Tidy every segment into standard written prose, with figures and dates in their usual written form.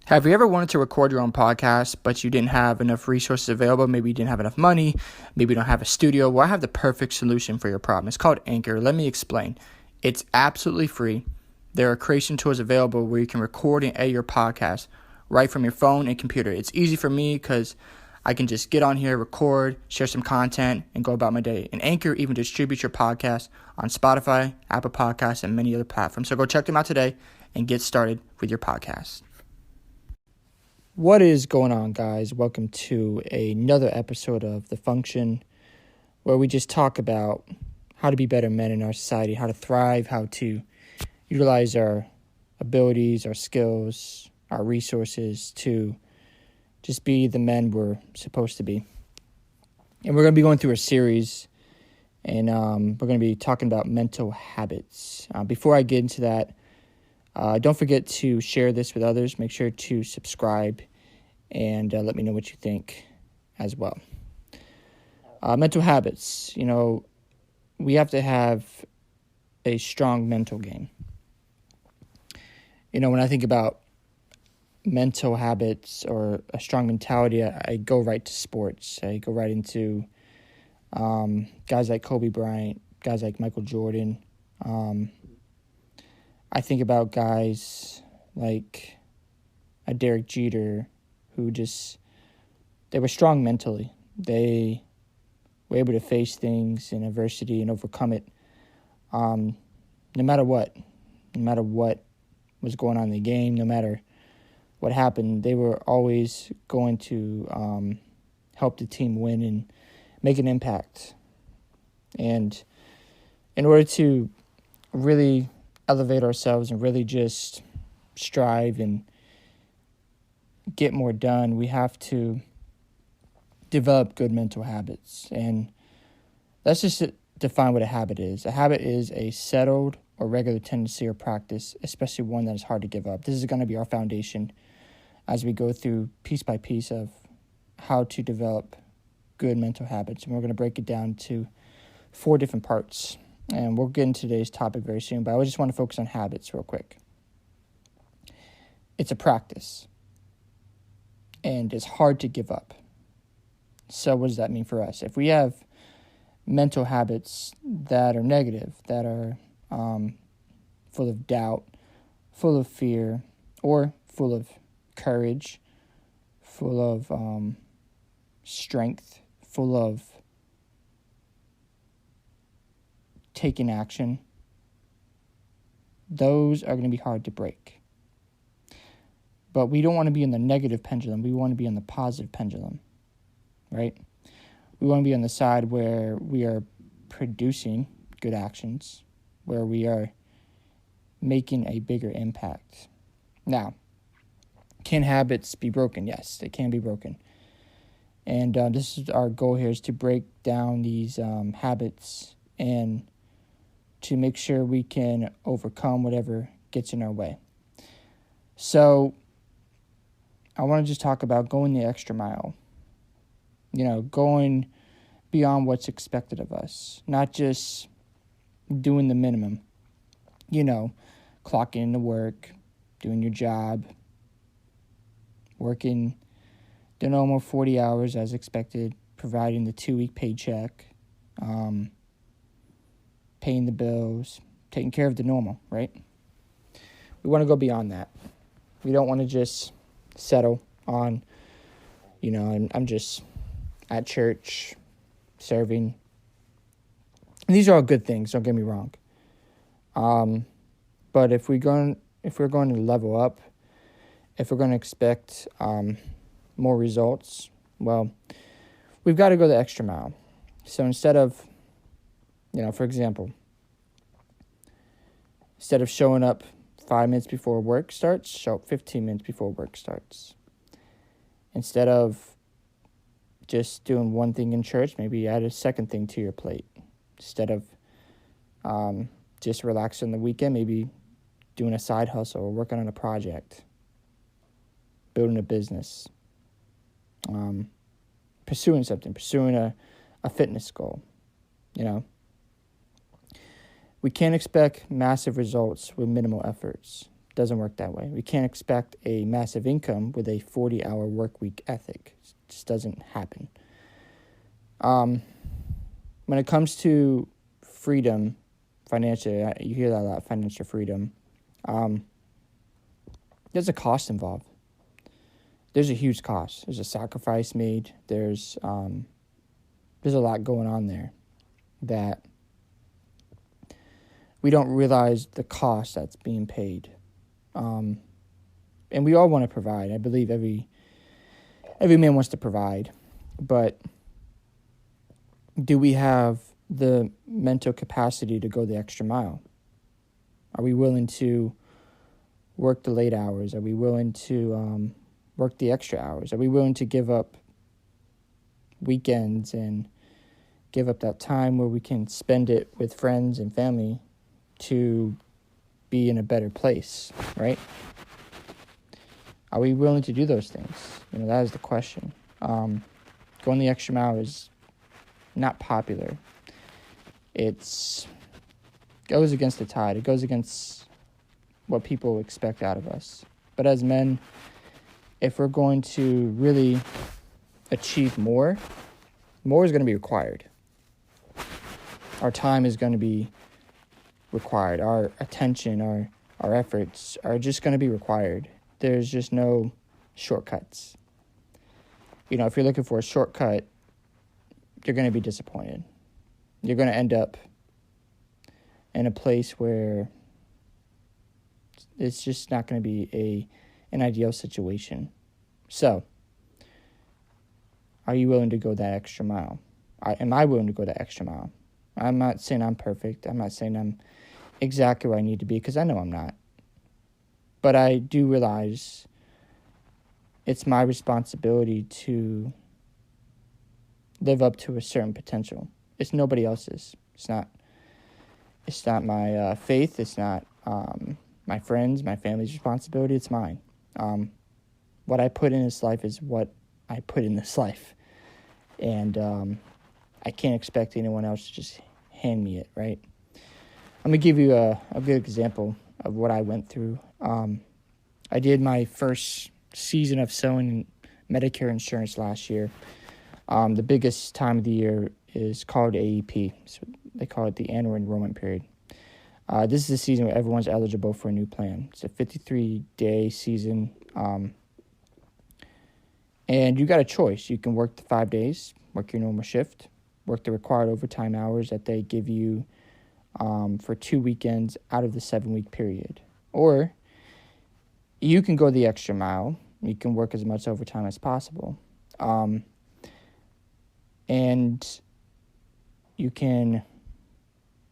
Have you ever wanted to record your own podcast, but you didn't have enough resources available? Maybe you didn't have enough money. Maybe you don't have a studio. Well, I have the perfect solution for your problem. It's called Anchor. Let me explain. It's absolutely free. There are creation tools available where you can record and edit your podcast right from your phone and computer. It's easy for me because I can just get on here, record, share some content, and go about my day. And Anchor even distributes your podcast on Spotify, Apple Podcasts, and many other platforms. So go check them out today and get started with your podcast. What is going on, guys? Welcome to another episode of The Function, where we just talk about how to be better men in our society, how to thrive, how to utilize our abilities, our skills, our resources to just be the men we're supposed to be. And we're going to be going through a series, and we're going to be talking about mental habits. Before I get into that, don't forget to share this with others. Make sure to subscribe and let me know what you think as well. Mental habits. We have to have a strong mental game. When I think about mental habits or a strong mentality, I go right to sports. I go right into guys like Kobe Bryant, guys like Michael Jordan. I think about guys like a Derek Jeter who they were strong mentally. They were able to face things in adversity and overcome it no matter what was going on in the game, no matter what happened. They were always going to help the team win and make an impact. And in order to really elevate ourselves and really just strive and get more done, we have to develop good mental habits. And let's just define what a habit is. A habit is a settled or regular tendency or practice, especially one that is hard to give up. This is going to be our foundation as we go through piece by piece of how to develop good mental habits. And we're going to break it down to 4 different parts. And we'll get into today's topic very soon, but I just want to focus on habits real quick. It's a practice, and it's hard to give up. So what does that mean for us? If we have mental habits that are negative, that are full of doubt, full of fear, or full of courage, full of strength, full of taking action, those are going to be hard to break. But we don't want to be in the negative pendulum. We want to be on the positive pendulum, right? We want to be on the side where we are producing good actions, where we are making a bigger impact. Now, can habits be broken? Yes, they can be broken. And this is our goal here, is to break down these habits and to make sure we can overcome whatever gets in our way. So I want to just talk about going the extra mile, going beyond what's expected of us, not just doing the minimum, clocking into work, doing your job, working the normal 40 hours as expected, providing the 2-week paycheck, paying the bills, taking care of the normal, right? We want to go beyond that. We don't want to just settle on, I'm just at church serving. And these are all good things, don't get me wrong. But if we're going to level up, if we're going to expect more results, well, we've got to go the extra mile. So instead of, for example, instead of showing up 5 minutes before work starts, show up 15 minutes before work starts. Instead of just doing one thing in church, maybe add a second thing to your plate. Instead of just relaxing the weekend, maybe doing a side hustle or working on a project, building a business, pursuing something, pursuing a fitness goal, We can't expect massive results with minimal efforts. Doesn't work that way. We can't expect a massive income with a 40-hour work week ethic. It just doesn't happen. When it comes to freedom, financially, you hear that a lot, financial freedom. There's a cost involved. There's a huge cost. There's a sacrifice made. There's a lot going on there that we don't realize the cost that's being paid. And we all want to provide. I believe every man wants to provide. But do we have the mental capacity to go the extra mile? Are we willing to work the late hours? Are we willing to work the extra hours? Are we willing to give up weekends and give up that time where we can spend it with friends and family to be in a better place, right? Are we willing to do those things? That is the question. Going the extra mile is not popular. It goes against the tide. It goes against what people expect out of us. But as men, if we're going to really achieve more is going to be required. Our time is going to be required. Our attention, our efforts are just going to be required. There's just no shortcuts. If you're looking for a shortcut, you're going to be disappointed. You're going to end up in a place where it's just not going to be an ideal situation. So, are you willing to go that extra mile? Am I willing to go that extra mile? I'm not saying I'm perfect. I'm not saying I'm exactly where I need to be, because I know I'm not. But I do realize it's my responsibility to live up to a certain potential. It's nobody else's. It's not my faith. It's not my friends, my family's responsibility. It's mine. What I put in this life is what I put in this life. And I can't expect anyone else to just hand me it, right? I'm going to give you a good example of what I went through. I did my first season of selling Medicare insurance last year. The biggest time of the year is called AEP. So they call it the annual enrollment period. This is the season where everyone's eligible for a new plan. It's a 53-day season. And you got a choice. You can work the 5 days, work your normal shift, work the required overtime hours that they give you for 2 weekends out of the 7-week period. Or you can go the extra mile. You can work as much overtime as possible. And you can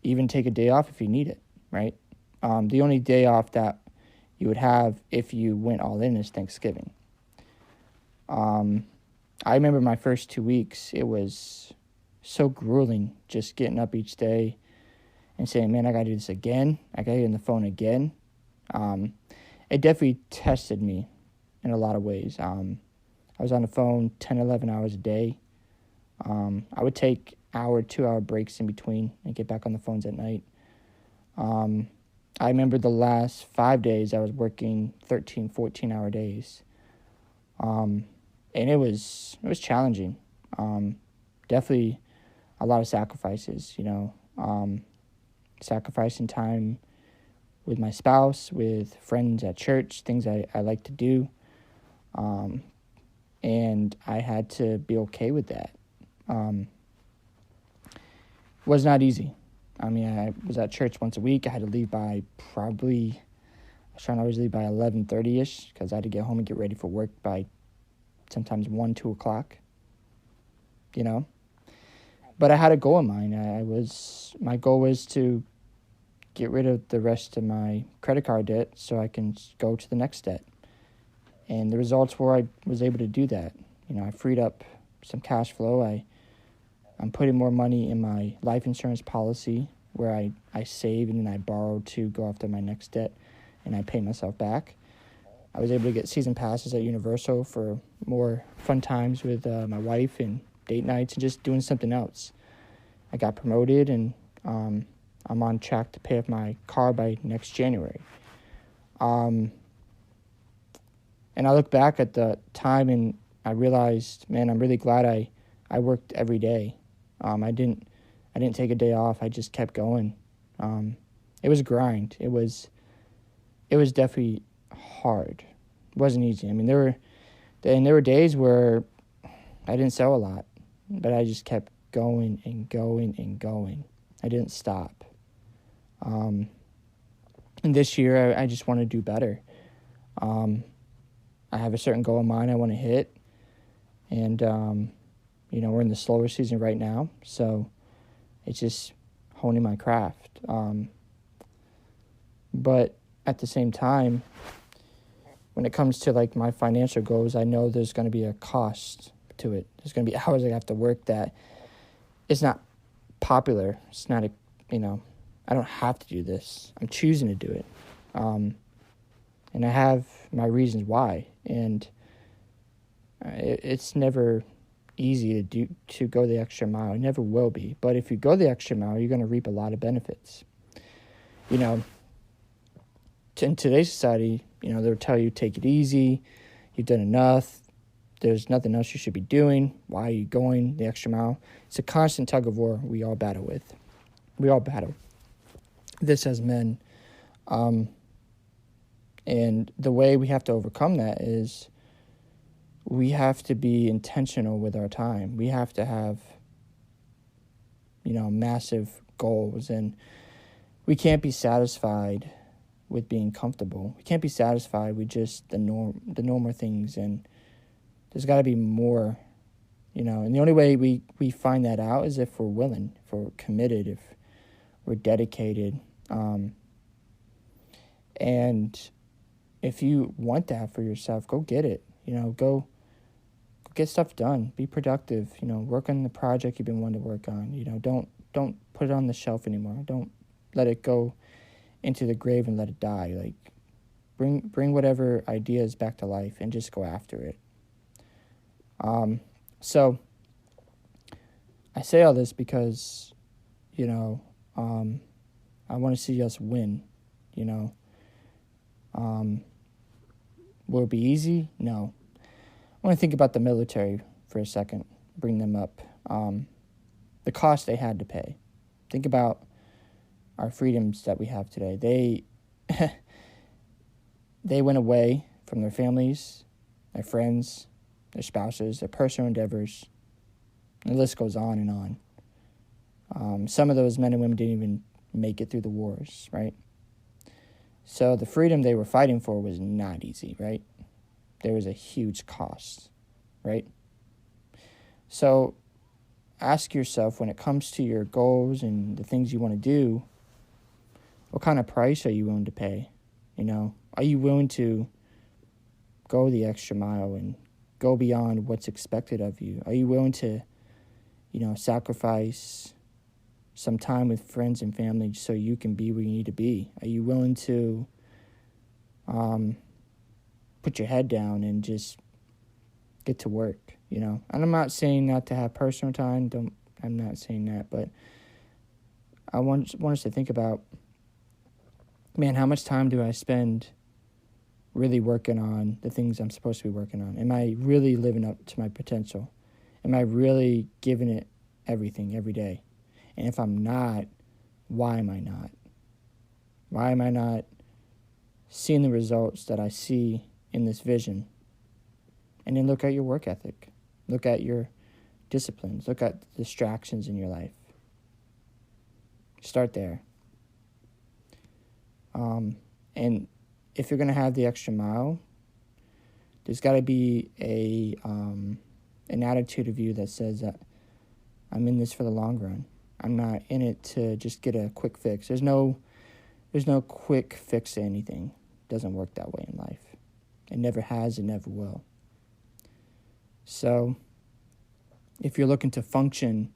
even take a day off if you need it, right? The only day off that you would have if you went all in is Thanksgiving. I remember my first 2 weeks, it was so grueling just getting up each day and saying, man, I got to do this again. I got to get on the phone again. It definitely tested me in a lot of ways. I was on the phone 10, 11 hours a day. I would take 2-hour breaks in between and get back on the phones at night. I remember the last 5 days I was working 13, 14-hour days. And it was challenging. Definitely a lot of sacrifices, sacrificing time with my spouse, with friends at church, things I like to do. And I had to be okay with that. It was not easy. I mean, I was at church once a week. I had to leave by I was trying to always leave by 11:30ish because I had to get home and get ready for work by sometimes 1, 2 o'clock, But I had a goal in mind. My goal was to get rid of the rest of my credit card debt so I can go to the next debt. And the results were I was able to do that. I freed up some cash flow. I'm putting more money in my life insurance policy where I save and then I borrow to go after my next debt and I pay myself back. I was able to get season passes at Universal for more fun times with my wife and date nights and just doing something else. I got promoted and I'm on track to pay off my car by next January. And I look back at the time and I realized, man, I'm really glad I worked every day. I didn't take a day off. I just kept going. It was a grind. It was definitely hard. It wasn't easy. I mean, there were days where I didn't sell a lot, but I just kept going and going and going. I didn't stop. And this year, I just want to do better. I have a certain goal in mind I want to hit, and we're in the slower season right now, so it's just honing my craft. But at the same time, when it comes to like my financial goals, I know there's going to be a cost to it. There's going to be hours I have to work that it's not popular. It's not I don't have to do this. I'm choosing to do it. And I have my reasons why. And it's never easy to go the extra mile. It never will be. But if you go the extra mile, you're going to reap a lot of benefits. In today's society, they'll tell you take it easy. You've done enough. There's nothing else you should be doing. Why are you going the extra mile? It's a constant tug of war we all battle with. We all battle this as men. And the way we have to overcome that is we have to be intentional with our time. We have to have, massive goals, and we can't be satisfied with being comfortable. We can't be satisfied with just the normal things, and there's got to be more, and the only way we find that out is if we're willing, if we're committed, if we're dedicated, and if you want that for yourself, go get it. Go get stuff done. Be productive. Work on the project you've been wanting to work on. Don't put it on the shelf anymore. Don't let it go into the grave and let it die. Like, bring whatever ideas back to life and just go after it. So I say all this because, I want to see us win. Will it be easy? No. I want to think about the military for a second, bring them up. The cost they had to pay. Think about our freedoms that we have today. They went away from their families, their friends, their spouses, their personal endeavors. The list goes on and on. Some of those men and women didn't even make it through the wars, right? So the freedom they were fighting for was not easy, right? There was a huge cost, right? So ask yourself, when it comes to your goals and the things you want to do, what kind of price are you willing to pay? Are you willing to go the extra mile and go beyond what's expected of you? Are you willing to, sacrifice some time with friends and family so you can be where you need to be? Are you willing to put your head down and just get to work? And I'm not saying not to have personal time. I'm not saying that, but I want us to think about, man, how much time do I spend really working on the things I'm supposed to be working on? Am I really living up to my potential? Am I really giving it everything every day? And if I'm not, why am I not? Why am I not seeing the results that I see in this vision? And then look at your work ethic. Look at your disciplines. Look at the distractions in your life. Start there. And if you're going to have the extra mile, there's got to be an attitude of you that says that I'm in this for the long run. I'm not in it to just get a quick fix. There's no quick fix to anything. It doesn't work that way in life. It never has, it never will. So if you're looking to function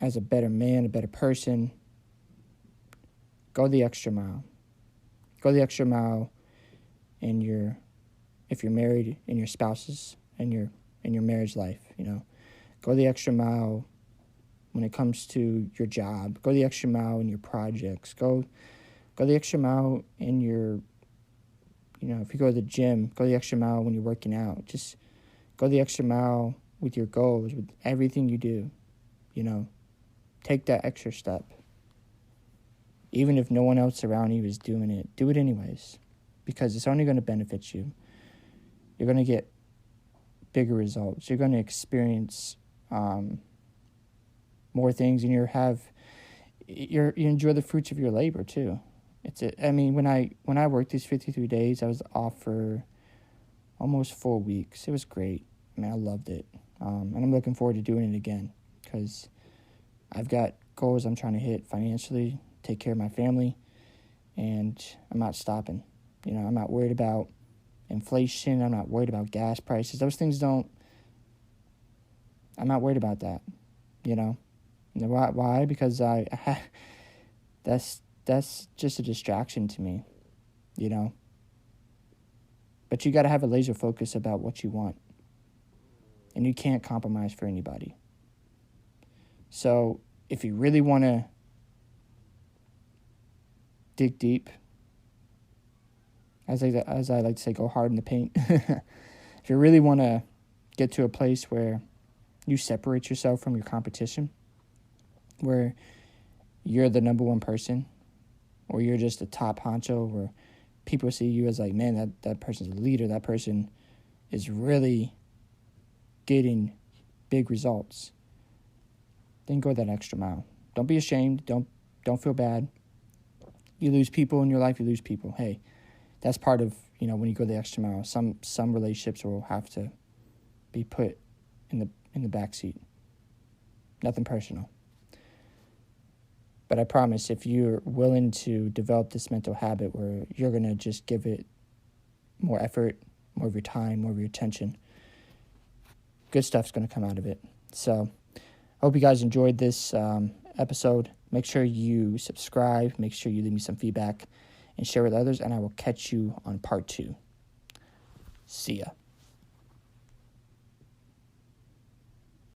as a better man, a better person, go the extra mile. Go the extra mile if you're married, in your spouses, in your marriage life, Go the extra mile when it comes to your job. Go the extra mile in your projects. Go the extra mile in your If you go to the gym, go the extra mile when you're working out. Just go the extra mile with your goals, with everything you do. Take that extra step. Even if no one else around you is doing it, do it anyways, because it's only going to benefit you. You're going to get bigger results. You're going to experience more things, and you enjoy the fruits of your labor too. When I worked these 53 days, I was off for almost 4 weeks. It was great. I loved it, and I'm looking forward to doing it again because I've got goals I'm trying to hit financially, take care of my family, and I'm not stopping. I'm not worried about inflation. I'm not worried about gas prices. Those things I'm not worried about that. Why? Because that's just a distraction to me. But you got to have a laser focus about what you want, and you can't compromise for anybody. So if you really want to dig deep, as I like to say, go hard in the paint. If you really want to get to a place where you separate yourself from your competition, where you're the number one person, or you're just a top honcho, where people see you as like, man, that person's a leader, that person is really getting big results, then go that extra mile. Don't be ashamed. Don't feel bad. You lose people in your life, you lose people. Hey, that's part of, when you go the extra mile. Some relationships will have to be put in the back seat. Nothing personal. But I promise, if you're willing to develop this mental habit where you're going to just give it more effort, more of your time, more of your attention, good stuff's going to come out of it. So I hope you guys enjoyed this episode. Make sure you subscribe. Make sure you leave me some feedback and share with others. And I will catch you on part 2. See ya.